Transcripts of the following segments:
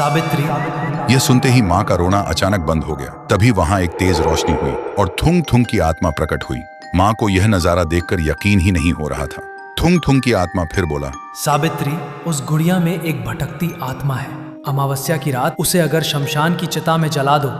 सावित्री। यह सुनते ही माँ का रोना अचानक बंद हो गया। तभी वहां एक तेज रोशनी हुई और थुंग थुंग की आत्मा प्रकट हुई। माँ को यह नजारा देखकर यकीन ही नहीं हो रहा था। थुंग थुंग की आत्मा फिर बोला, सावित्री, उस गुड़िया में एक भटकती आत्मा है। अमावस्या की रात उसे अगर शमशान की चिता में जला दो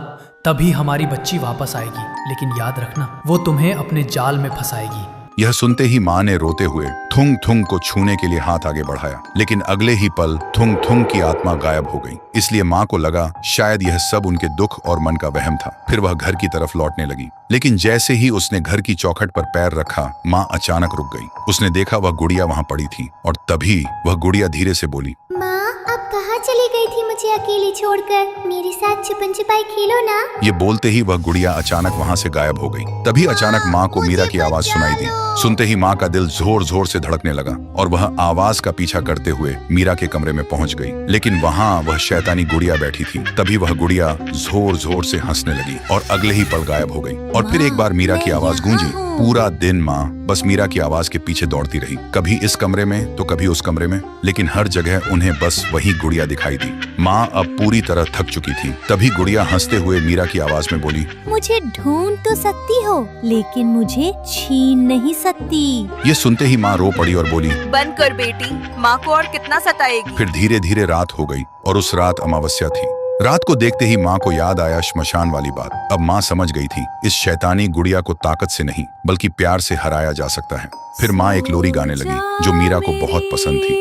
तभी हमारी बच्ची वापस आएगी। लेकिन याद रखना, वो तुम्हें अपने जाल में फंसाएगी। यह सुनते ही माँ ने रोते हुए थुंग थुंग को छूने के लिए हाथ आगे बढ़ाया, लेकिन अगले ही पल थुंग थुंग की आत्मा गायब हो गई। इसलिए माँ को लगा शायद यह सब उनके दुख और मन का वहम था। फिर वह घर की तरफ लौटने लगी, लेकिन जैसे ही उसने घर की चौखट पर पैर रखा, माँ अचानक रुक गई। उसने देखा वह गुड़िया वहाँ पड़ी थी और तभी वह गुड़िया धीरे से बोली, माँ, अब कहाँ चली गई थी मुझे अकेली छोड़कर? मेरे साथ छुपन छुपाई खेलो ना। ये बोलते ही वह गुड़िया अचानक वहाँ से गायब हो गई। तभी अचानक माँ को मीरा की आवाज सुनाई दी। सुनते ही माँ का दिल जोर जोर से धड़कने लगा और वह आवाज का पीछा करते हुए मीरा के कमरे में पहुंच गई। लेकिन वहाँ वह शैतानी गुड़िया बैठी थी। तभी वह गुड़िया जोर जोर से हंसने लगी और अगले ही पल गायब हो गई। और फिर एक बार मीरा की आवाज गूंजी। पूरा दिन माँ बस मीरा की आवाज के पीछे दौड़ती रही, कभी इस कमरे में तो कभी उस कमरे में, लेकिन हर जगह उन्हें बस वही गुड़िया दिखाई दी। माँ अब पूरी तरह थक चुकी थी। तभी गुड़िया हंसते हुए मीरा की आवाज में बोली, मुझे ढूंढ तो सकती हो, लेकिन मुझे छीन नहीं सकती। ये सुनते ही माँ रो पड़ी और बोली, बंद कर बेटी, माँ को और कितना सताएगी। फिर धीरे धीरे रात हो गई और उस रात अमावस्या थी। रात को देखते ही माँ को याद आया श्मशान वाली बात। अब माँ समझ गई थी इस शैतानी गुड़िया को ताकत से नहीं बल्कि प्यार से हराया जा सकता है। फिर माँ एक लोरी गाने लगी जो मीरा को बहुत पसंद थी।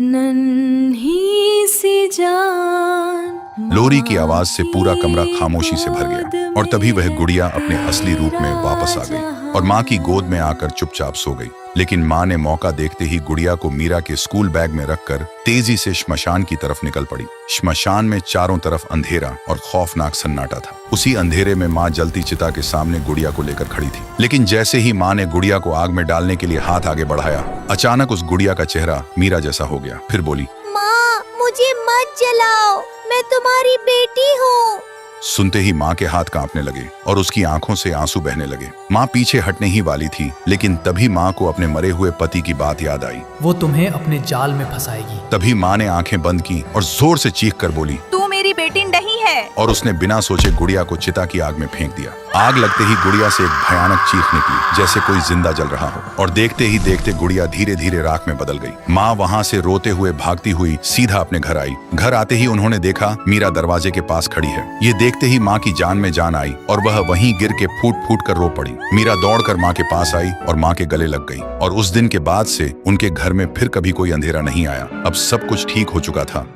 नन्ही सी जान। लोरी की आवाज से पूरा कमरा खामोशी से भर गया और तभी वह गुड़िया अपने असली रूप में वापस आ गई और माँ की गोद में आकर चुपचाप सो गई। लेकिन माँ ने मौका देखते ही गुड़िया को मीरा के स्कूल बैग में रखकर तेजी से श्मशान की तरफ निकल पड़ी। श्मशान में चारों तरफ अंधेरा और खौफनाक सन्नाटा था। उसी अंधेरे में माँ जलती चिता के सामने गुड़िया को लेकर खड़ी थी। लेकिन जैसे ही माँ ने गुड़िया को आग में डालने के लिए हाथ आगे बढ़ाया, अचानक उस गुड़िया का चेहरा मीरा जैसा हो गया। फिर बोली, माँ, मुझे मत जलाओ, मैं तुम्हारी बेटी हूँ। सुनते ही माँ के हाथ कांपने लगे और उसकी आंखों से आंसू बहने लगे। माँ पीछे हटने ही वाली थी, लेकिन तभी माँ को अपने मरे हुए पति की बात याद आई। वो तुम्हें अपने जाल में फंसाएगी। तभी माँ ने आंखें बंद की और जोर से चीख कर बोली, तू मेरी बेटी नहीं है। और उसने बिना सोचे गुड़िया को चिता की आग में फेंक दिया। आग लगते ही गुड़िया से एक भयानक चीख निकली जैसे कोई जिंदा जल रहा हो और देखते ही देखते गुड़िया धीरे धीरे राख में बदल गई। माँ वहाँ से रोते हुए भागती हुई सीधा अपने घर आई। घर आते ही उन्होंने देखा मीरा दरवाजे के पास खड़ी है। ये देखते ही माँ की जान में जान आई और वह वहीं गिर के फूट फूट कर रो पड़ी। मीरा दौड़कर माँ के पास आई और माँ के गले लग गई और उस दिन के बाद से उनके घर में फिर कभी कोई अंधेरा नहीं आया। अब सब कुछ ठीक हो चुका था।